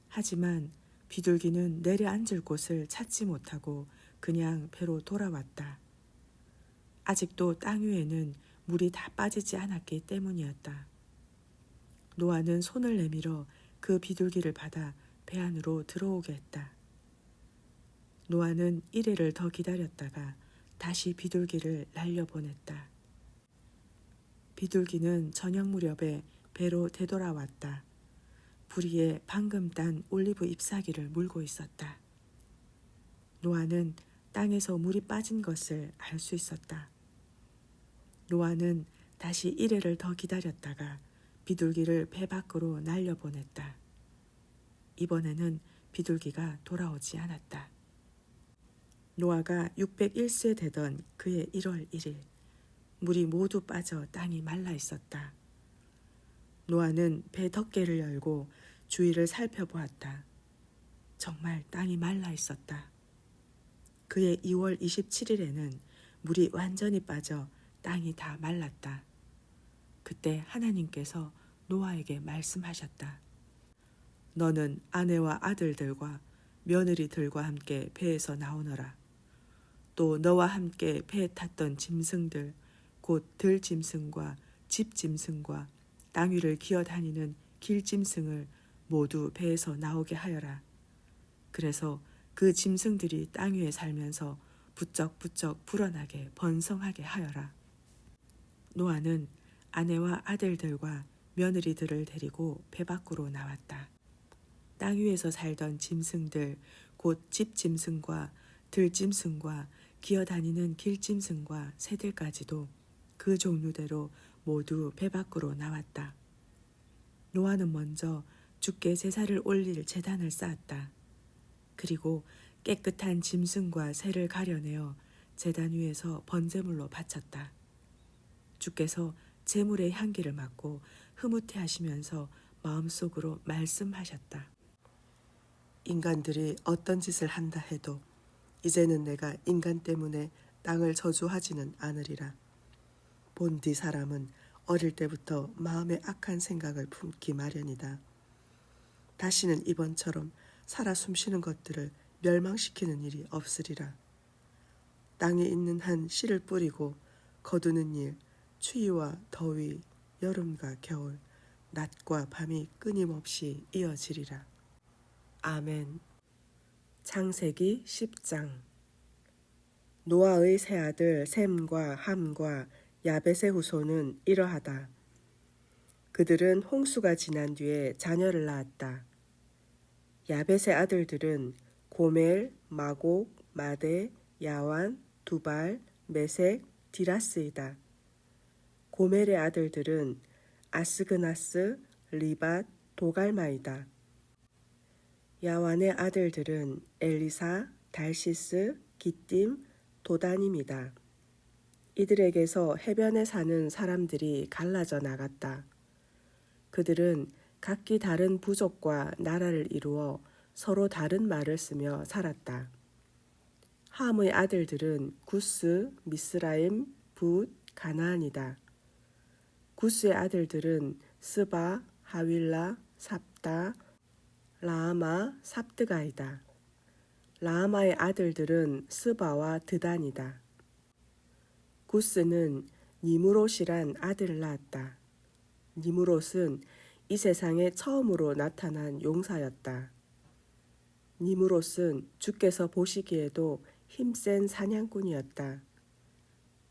하지만 비둘기는 내려앉을 곳을 찾지 못하고 그냥 배로 돌아왔다. 아직도 땅 위에는 물이 다 빠지지 않았기 때문이었다. 노아는 손을 내밀어 그 비둘기를 받아 배 안으로 들어오게 했다. 노아는 이래를 더 기다렸다가 다시 비둘기를 날려보냈다. 비둘기는 저녁 무렵에 배로 되돌아왔다. 부리에 방금 딴 올리브 잎사귀를 물고 있었다. 노아는 땅에서 물이 빠진 것을 알 수 있었다. 노아는 다시 이래를 더 기다렸다가 비둘기를 배 밖으로 날려보냈다. 이번에는 비둘기가 돌아오지 않았다. 노아가 601세 되던 그해 1월 1일, 물이 모두 빠져 땅이 말라 있었다. 노아는 배 덮개를 열고 주위를 살펴보았다. 정말 땅이 말라 있었다. 그해 2월 27일에는 물이 완전히 빠져 땅이 다 말랐다. 그때 하나님께서 노아에게 말씀하셨다. 너는 아내와 아들들과 며느리들과 함께 배에서 나오너라. 또 너와 함께 배에 탔던 짐승들, 곧 들짐승과 집짐승과 땅 위를 기어다니는 길짐승을 모두 배에서 나오게 하여라. 그래서 그 짐승들이 땅 위에 살면서 부쩍부쩍 불어나게 번성하게 하여라. 노아는 아내와 아들들과 며느리들을 데리고 배 밖으로 나왔다. 땅 위에서 살던 짐승들, 곧 집짐승과 들짐승과 기어다니는 길짐승과 새들까지도 그 종류대로 모두 배 밖으로 나왔다. 노아는 먼저 주께 제사를 올릴 제단을 쌓았다. 그리고 깨끗한 짐승과 새를 가려내어 제단 위에서 번제물로 바쳤다. 주께서 제물의 향기를 맡고 흐뭇해하시면서 마음속으로 말씀하셨다. 인간들이 어떤 짓을 한다 해도 이제는 내가 인간 때문에 땅을 저주하지는 않으리라. 본디 사람은 어릴 때부터 마음에 악한 생각을 품기 마련이다. 다시는 이번처럼 살아 숨쉬는 것들을 멸망시키는 일이 없으리라. 땅에 있는 한 씨를 뿌리고 거두는 일, 추위와 더위, 여름과 겨울, 낮과 밤이 끊임없이 이어지리라. 아멘. 창세기 10장. 노아의 세 아들 셈과 함과 야벳의 후손은 이러하다. 그들은 홍수가 지난 뒤에 자녀를 낳았다. 야벳의 아들들은 고멜, 마곡, 마대, 야완, 두발, 메색, 디라스이다. 고멜의 아들들은 아스그나스, 리밧, 도갈마이다. 야완의 아들들은 엘리사, 달시스, 기띔, 도다님이다. 이들에게서 해변에 사는 사람들이 갈라져 나갔다. 그들은 각기 다른 부족과 나라를 이루어 서로 다른 말을 쓰며 살았다. 함의 아들들은 구스, 미스라임, 붓, 가나안이다. 구스의 아들들은 스바, 하윌라, 삽다, 라아마, 삽드가이다. 라아마의 아들들은 스바와 드단이다. 구스는 니무롯이란 아들을 낳았다. 니무롯은 이 세상에 처음으로 나타난 용사였다. 니무롯은 주께서 보시기에도 힘센 사냥꾼이었다.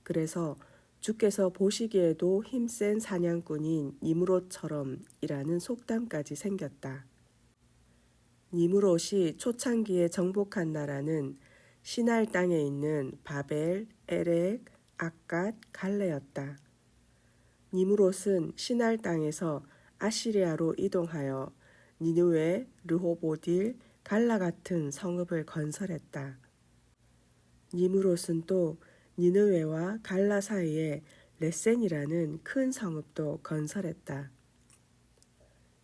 그래서 주께서 보시기에도 힘센 사냥꾼인 니무롯처럼이라는 속담까지 생겼다. 니무롯이 초창기에 정복한 나라는 시날 땅에 있는 바벨, 에렉, 악갓, 갈레였다. 니무롯은 시날 땅에서 아시리아로 이동하여 니느웨, 르호보딜, 갈라 같은 성읍을 건설했다. 니무롯은 또 니느웨와 갈라 사이에 레센이라는 큰 성읍도 건설했다.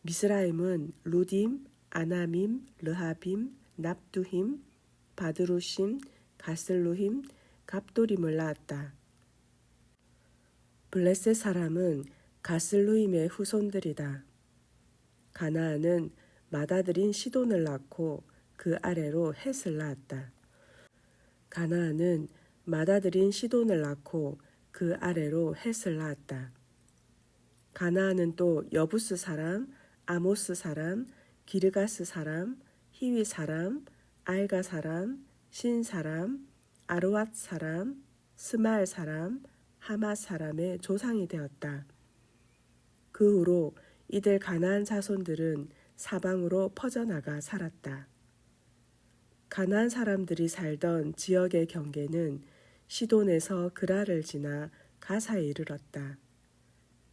미스라임은 루딤, 아나밈, 르하빔, 납두힘, 바드루심, 가슬루힘, 갑도림을 낳았다. 블레셋 사람은 가슬루임의 후손들이다. 가나안은 맏아들인 시돈을 낳고 그 아래로 헷을 낳았다. 가나안은 맏아들인 시돈을 낳고 그 아래로 헷을 낳았다. 가나안은 또 여부스 사람, 아모스 사람, 기르가스 사람, 히위 사람, 알가 사람, 신 사람, 아르왓 사람, 스말 사람, 하맛 사람의 조상이 되었다. 그 후로 이들 가나안 자손들은 사방으로 퍼져나가 살았다. 가나안 사람들이 살던 지역의 경계는 시돈에서 그라를 지나 가사에 이르렀다.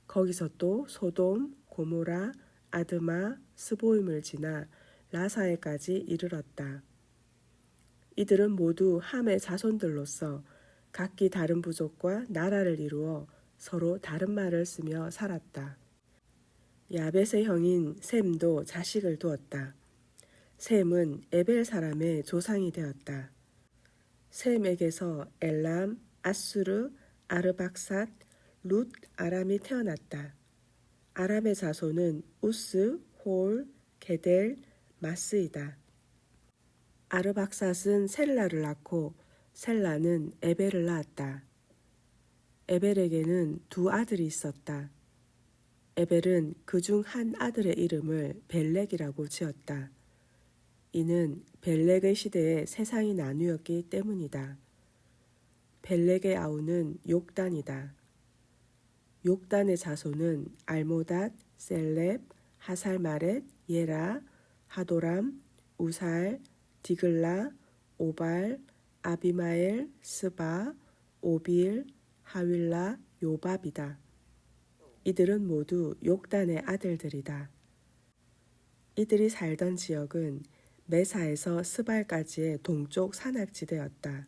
거기서 또 소돔, 고모라, 아드마, 스보임을 지나 라사에까지 이르렀다. 이들은 모두 함의 자손들로서 각기 다른 부족과 나라를 이루어 서로 다른 말을 쓰며 살았다. 야벳의 형인 셈도 자식을 두었다. 셈은 에벨 사람의 조상이 되었다. 셈에게서 엘람, 아수르, 아르박삿, 룻, 아람이 태어났다. 아람의 자손은 우스, 홀, 게델, 마스이다. 아르박삿은 셀라를 낳고 셀라는 에벨을 낳았다. 에벨에게는 두 아들이 있었다. 에벨은 그중 한 아들의 이름을 벨렉이라고 지었다. 이는 벨렉의 시대에 세상이 나누었기 때문이다. 벨렉의 아우는 욕단이다. 욕단의 자손은 알모닷, 셀렙, 하살마렛, 예라, 하도람, 우살, 디글라, 오발, 아비마엘, 스바, 오빌, 하윌라, 요밥이다. 이들은 모두 욕단의 아들들이다. 이들이 살던 지역은 메사에서 스발까지의 동쪽 산악지대였다.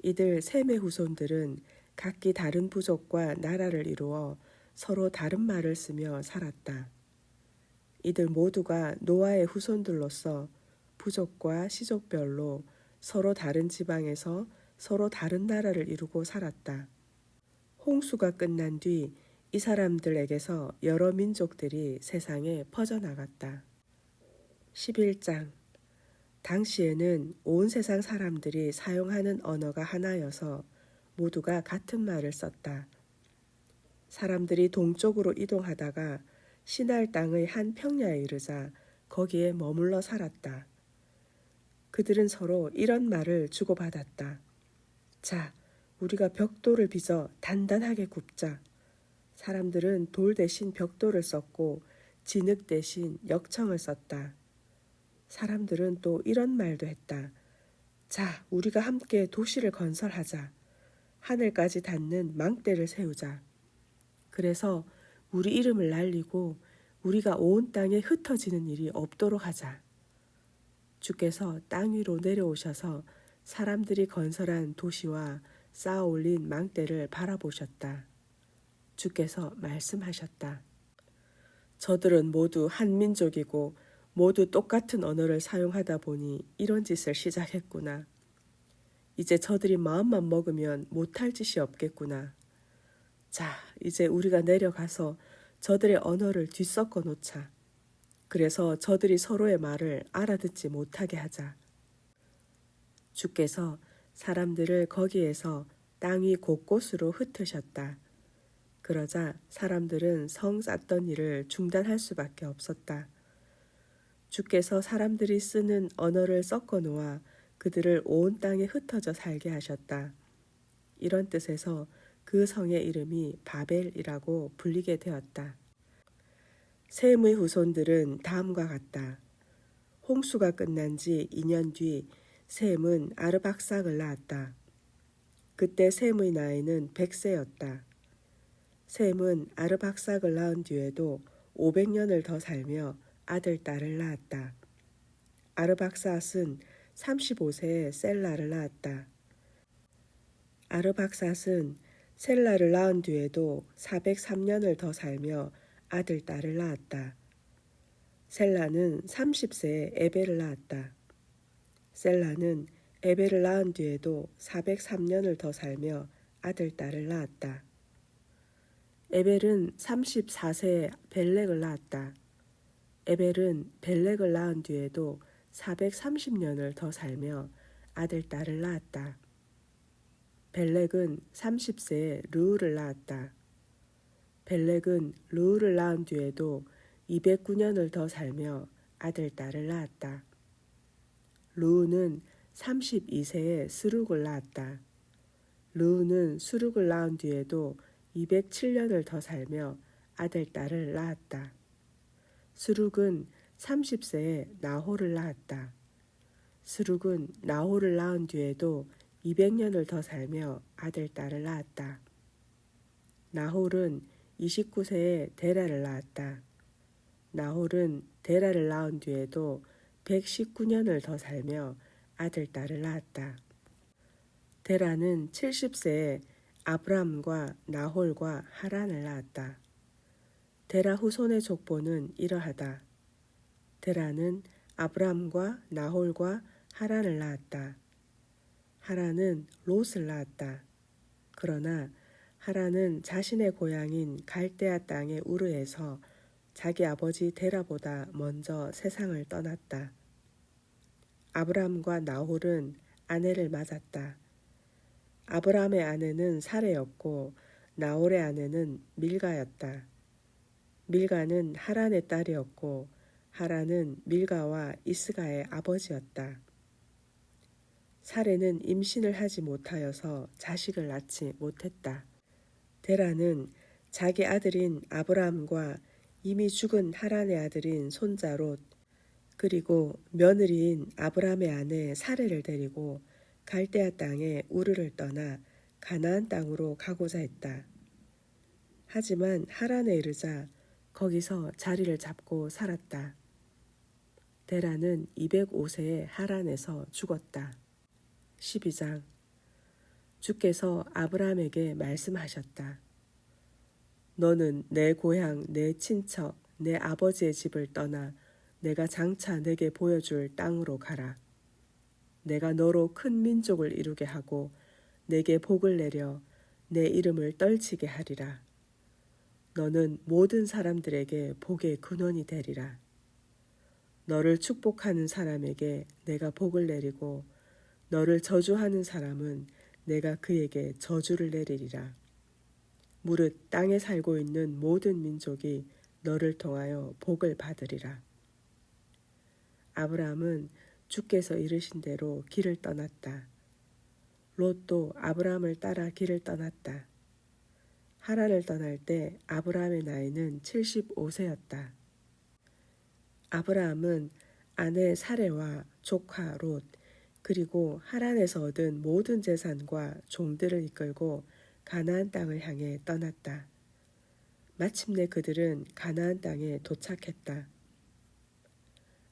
이들 셈의 후손들은 각기 다른 부족과 나라를 이루어 서로 다른 말을 쓰며 살았다. 이들 모두가 노아의 후손들로서 부족과 시족별로 서로 다른 지방에서 서로 다른 나라를 이루고 살았다. 홍수가 끝난 뒤 이 사람들에게서 여러 민족들이 세상에 퍼져나갔다. 11장. 당시에는 온 세상 사람들이 사용하는 언어가 하나여서 모두가 같은 말을 썼다. 사람들이 동쪽으로 이동하다가 시날 땅의 한 평야에 이르자 거기에 머물러 살았다. 그들은 서로 이런 말을 주고받았다. 자, 우리가 벽돌을 빚어 단단하게 굽자. 사람들은 돌 대신 벽돌을 썼고 진흙 대신 역청을 썼다. 사람들은 또 이런 말도 했다. 자, 우리가 함께 도시를 건설하자. 하늘까지 닿는 망대를 세우자. 그래서 우리 이름을 날리고 우리가 온 땅에 흩어지는 일이 없도록 하자. 주께서 땅 위로 내려오셔서 사람들이 건설한 도시와 쌓아 올린 망대를 바라보셨다. 주께서 말씀하셨다. 저들은 모두 한 민족이고 모두 똑같은 언어를 사용하다 보니 이런 짓을 시작했구나. 이제 저들이 마음만 먹으면 못할 짓이 없겠구나. 자, 이제 우리가 내려가서 저들의 언어를 뒤섞어 놓자. 그래서 저들이 서로의 말을 알아듣지 못하게 하자. 주께서 사람들을 거기에서 땅 위 곳곳으로 흩으셨다. 그러자 사람들은 성 쌓던 일을 중단할 수밖에 없었다. 주께서 사람들이 쓰는 언어를 섞어 놓아 그들을 온 땅에 흩어져 살게 하셨다. 이런 뜻에서 그 성의 이름이 바벨이라고 불리게 되었다. 셈의 후손들은 다음과 같다. 홍수가 끝난 지 2년 뒤 셈은 아르박삭을 낳았다. 그때 셈의 나이는 100세였다. 셈은 아르박삭을 낳은 뒤에도 500년을 더 살며 아들, 딸을 낳았다. 아르박삿은 35세에 셀라를 낳았다. 아르박삿은 셀라를 낳은 뒤에도 403년을 더 살며 아들, 딸을 낳았다. 셀라는 30세에 에벨을 낳았다. 셀라는 에벨을 낳은 뒤에도 403년을 더 살며 아들, 딸을 낳았다. 에벨은 34세에 벨렉을 낳았다. 에벨은 벨렉을 낳은 뒤에도 430년을 더 살며 아들, 딸을 낳았다. 벨렉은 30세에 르우를 낳았다. 벨렉은 르우를 낳은 뒤에도 209년을 더 살며 아들, 딸을 낳았다. 르우는 32세에 스룩을 낳았다. 르우는 스룩을 낳은 뒤에도 207년을 더 살며 아들, 딸을 낳았다. 스룩은 30세에 나홀을 낳았다. 스룩은 나홀을 낳은 뒤에도 200년을 더 살며 아들, 딸을 낳았다. 나홀은 29세에 데라를 낳았다. 나홀은 데라를 낳은 뒤에도 119년을 더 살며 아들, 딸을 낳았다. 데라는 70세에 아브람과 나홀과 하란을 낳았다. 데라 후손의 족보는 이러하다. 데라는 아브람과 나홀과 하란을 낳았다. 하란은 롯을 낳았다. 그러나 하란은 자신의 고향인 갈대아 땅의 우르에서 자기 아버지 데라보다 먼저 세상을 떠났다. 아브람과 나홀은 아내를 맞았다. 아브람의 아내는 사레였고 나홀의 아내는 밀가였다. 밀가는 하란의 딸이었고 하란은 밀가와 이스가의 아버지였다. 사레는 임신을 하지 못하여서 자식을 낳지 못했다. 데라는 자기 아들인 아브람과 이미 죽은 하란의 아들인 손자 롯 그리고 며느리인 아브람의 아내 사레를 데리고 갈대아 땅의 우르를 떠나 가나안 땅으로 가고자 했다. 하지만 하란에 이르자 거기서 자리를 잡고 살았다. 데라는 205세에 하란에서 죽었다. 12장 주께서 아브람에게 말씀하셨다. 너는 내 고향, 내 친척, 내 아버지의 집을 떠나 내가 장차 내게 보여줄 땅으로 가라. 내가 너로 큰 민족을 이루게 하고 내게 복을 내려 내 이름을 떨치게 하리라. 너는 모든 사람들에게 복의 근원이 되리라. 너를 축복하는 사람에게 내가 복을 내리고 너를 저주하는 사람은 내가 그에게 저주를 내리리라. 무릇 땅에 살고 있는 모든 민족이 너를 통하여 복을 받으리라. 아브라함은 주께서 이르신 대로 길을 떠났다. 롯도 아브라함을 따라 길을 떠났다. 하란을 떠날 때 아브라함의 나이는 75세였다. 아브라함은 아내 사레와 조카 롯 그리고 하란에서 얻은 모든 재산과 종들을 이끌고 가나안 땅을 향해 떠났다. 마침내 그들은 가나안 땅에 도착했다.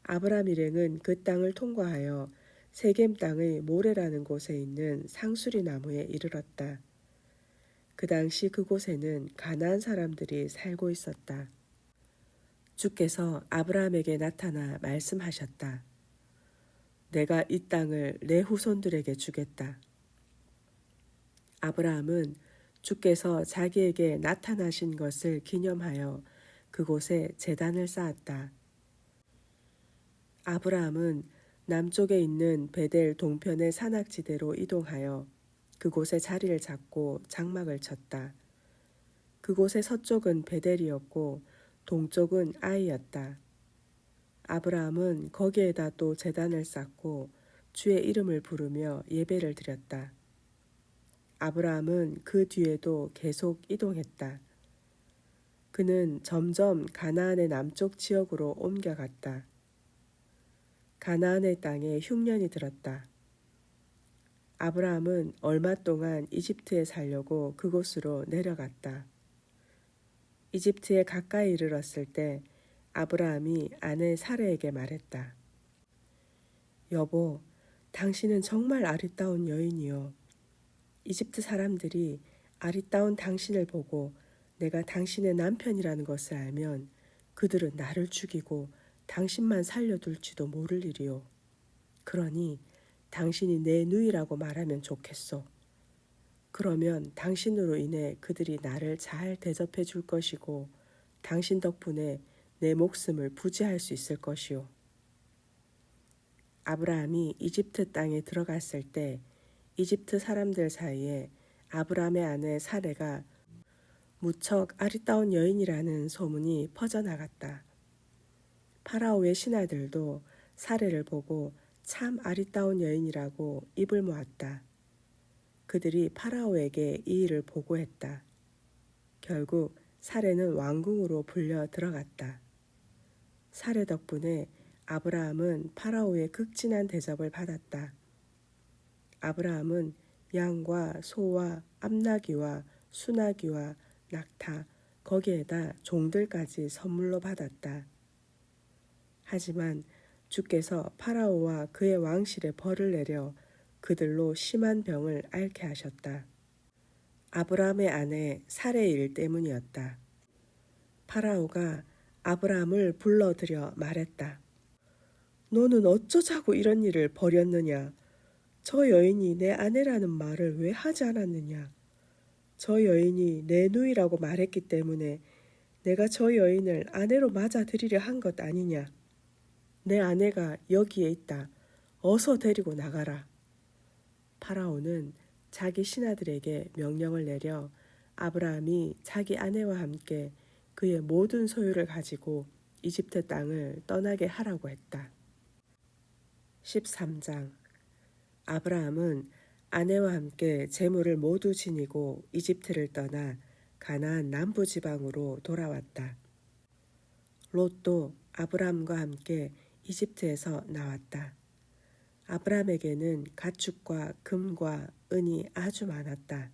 아브람 일행은 그 땅을 통과하여 세겜 땅의 모레라는 곳에 있는 상수리 나무에 이르렀다. 그 당시 그곳에는 가나안 사람들이 살고 있었다. 주께서 아브라함에게 나타나 말씀하셨다. 내가 이 땅을 내 후손들에게 주겠다. 아브라함은 주께서 자기에게 나타나신 것을 기념하여 그곳에 제단을 쌓았다. 아브라함은 남쪽에 있는 베델 동편의 산악지대로 이동하여 그곳에 자리를 잡고 장막을 쳤다. 그곳의 서쪽은 베델이었고 동쪽은 아이였다. 아브라함은 거기에다 또 제단을 쌓고 주의 이름을 부르며 예배를 드렸다. 아브라함은 그 뒤에도 계속 이동했다. 그는 점점 가나안의 남쪽 지역으로 옮겨갔다. 가나안의 땅에 흉년이 들었다. 아브라함은 얼마 동안 이집트에 살려고 그곳으로 내려갔다. 이집트에 가까이 이르렀을 때 아브라함이 아내 사레에게 말했다. 여보, 당신은 정말 아리따운 여인이요. 이집트 사람들이 아리따운 당신을 보고 내가 당신의 남편이라는 것을 알면 그들은 나를 죽이고 당신만 살려둘지도 모를 일이요. 그러니 당신이 내 누이라고 말하면 좋겠소. 그러면 당신으로 인해 그들이 나를 잘 대접해 줄 것이고 당신 덕분에 내 목숨을 부지할 수 있을 것이요. 아브라함이 이집트 땅에 들어갔을 때 이집트 사람들 사이에 아브라함의 아내 사레가 무척 아리따운 여인이라는 소문이 퍼져나갔다. 파라오의 신하들도 사레를 보고 참 아리따운 여인이라고 입을 모았다. 그들이 파라오에게 이 일을 보고했다. 결국 사레는 왕궁으로 불려 들어갔다. 사레 덕분에 아브라함은 파라오의 극진한 대접을 받았다. 아브라함은 양과 소와 암나귀와 수나귀와 낙타, 거기에다 종들까지 선물로 받았다. 하지만 주께서 파라오와 그의 왕실에 벌을 내려 그들로 심한 병을 앓게 하셨다. 아브라함의 아내 사레의 일 때문이었다. 파라오가 아브라함을 불러들여 말했다. 너는 어쩌자고 이런 일을 벌였느냐? 저 여인이 내 아내라는 말을 왜 하지 않았느냐? 저 여인이 내 누이라고 말했기 때문에 내가 저 여인을 아내로 맞아들이려 한 것 아니냐? 내 아내가 여기에 있다. 어서 데리고 나가라. 파라오는 자기 신하들에게 명령을 내려 아브라함이 자기 아내와 함께 그의 모든 소유를 가지고 이집트 땅을 떠나게 하라고 했다. 13장. 아브라함은 아내와 함께 재물을 모두 지니고 이집트를 떠나 가나안 남부 지방으로 돌아왔다. 롯도 아브라함과 함께 이집트에서 나왔다. 아브라함에게는 가축과 금과 은이 아주 많았다.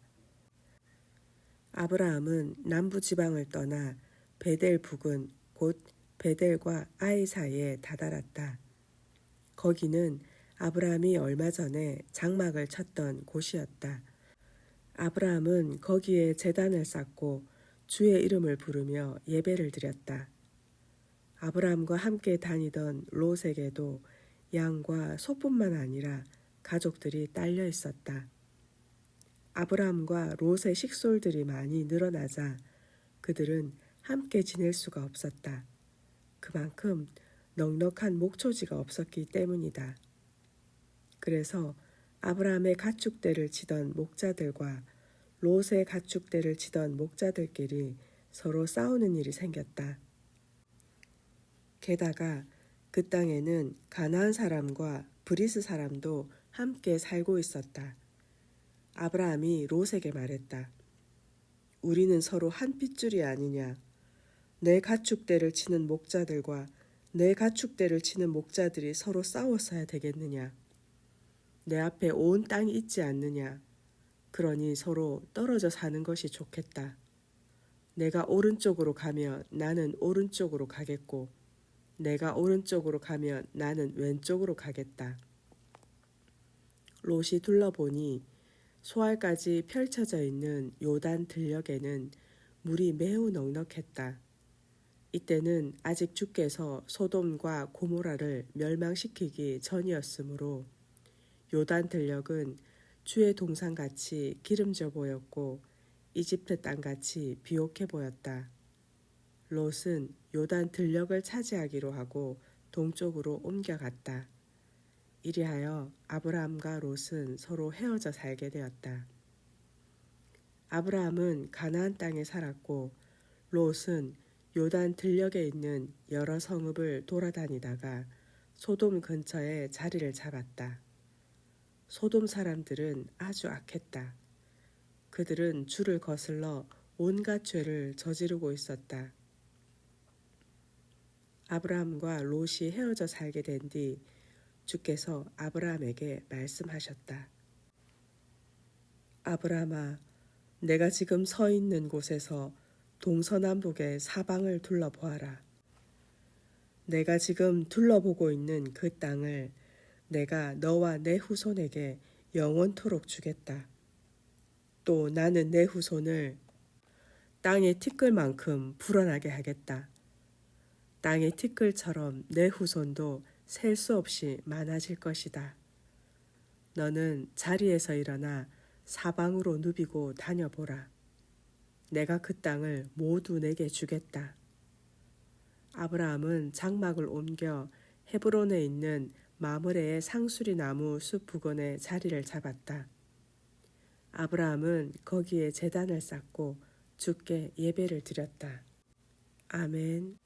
아브라함은 남부 지방을 떠나 베델 부근 곧 베델과 아이 사이에 다다랐다. 거기는 아브라함이 얼마 전에 장막을 쳤던 곳이었다. 아브라함은 거기에 제단을 쌓고 주의 이름을 부르며 예배를 드렸다. 아브라함과 함께 다니던 롯에게도 양과 소뿐만 아니라 가족들이 딸려 있었다. 아브라함과 롯의 식솔들이 많이 늘어나자 그들은 함께 지낼 수가 없었다. 그만큼 넉넉한 목초지가 없었기 때문이다. 그래서 아브라함의 가축대를 치던 목자들과 롯의 가축대를 치던 목자들끼리 서로 싸우는 일이 생겼다. 게다가 그 땅에는 가나안 사람과 브리스 사람도 함께 살고 있었다. 아브라함이 롯에게 말했다. 우리는 서로 한 핏줄이 아니냐. 내 가축대를 치는 목자들과 내 가축대를 치는 목자들이 서로 싸웠어야 되겠느냐. 내 앞에 온 땅이 있지 않느냐. 그러니 서로 떨어져 사는 것이 좋겠다. 내가 오른쪽으로 가면 나는 오른쪽으로 가겠고 내가 오른쪽으로 가면 나는 왼쪽으로 가겠다. 롯이 둘러보니 소알까지 펼쳐져 있는 요단 들녘에는 물이 매우 넉넉했다. 이때는 아직 주께서 소돔과 고모라를 멸망시키기 전이었으므로 요단 들녘은 주의 동산같이 기름져 보였고 이집트 땅같이 비옥해 보였다. 롯은 요단 들녘을 차지하기로 하고 동쪽으로 옮겨갔다. 이리하여 아브라함과 롯은 서로 헤어져 살게 되었다. 아브라함은 가나안 땅에 살았고 롯은 요단 들녘에 있는 여러 성읍을 돌아다니다가 소돔 근처에 자리를 잡았다. 소돔 사람들은 아주 악했다. 그들은 주를 거슬러 온갖 죄를 저지르고 있었다. 아브라함과 롯이 헤어져 살게 된 뒤 주께서 아브라함에게 말씀하셨다. 아브라함아, 내가 지금 서 있는 곳에서 동서남북의 사방을 둘러보아라. 내가 지금 둘러보고 있는 그 땅을 내가 너와 내 후손에게 영원토록 주겠다. 또 나는 내 후손을 땅의 티끌만큼 불어나게 하겠다. 땅의 티끌처럼 내 후손도 셀 수 없이 많아질 것이다. 너는 자리에서 일어나 사방으로 누비고 다녀보라. 내가 그 땅을 모두 내게 주겠다. 아브라함은 장막을 옮겨 헤브론에 있는 마므레의 상수리 나무 숲 부근에 자리를 잡았다. 아브라함은 거기에 제단을 쌓고 주께 예배를 드렸다. 아멘.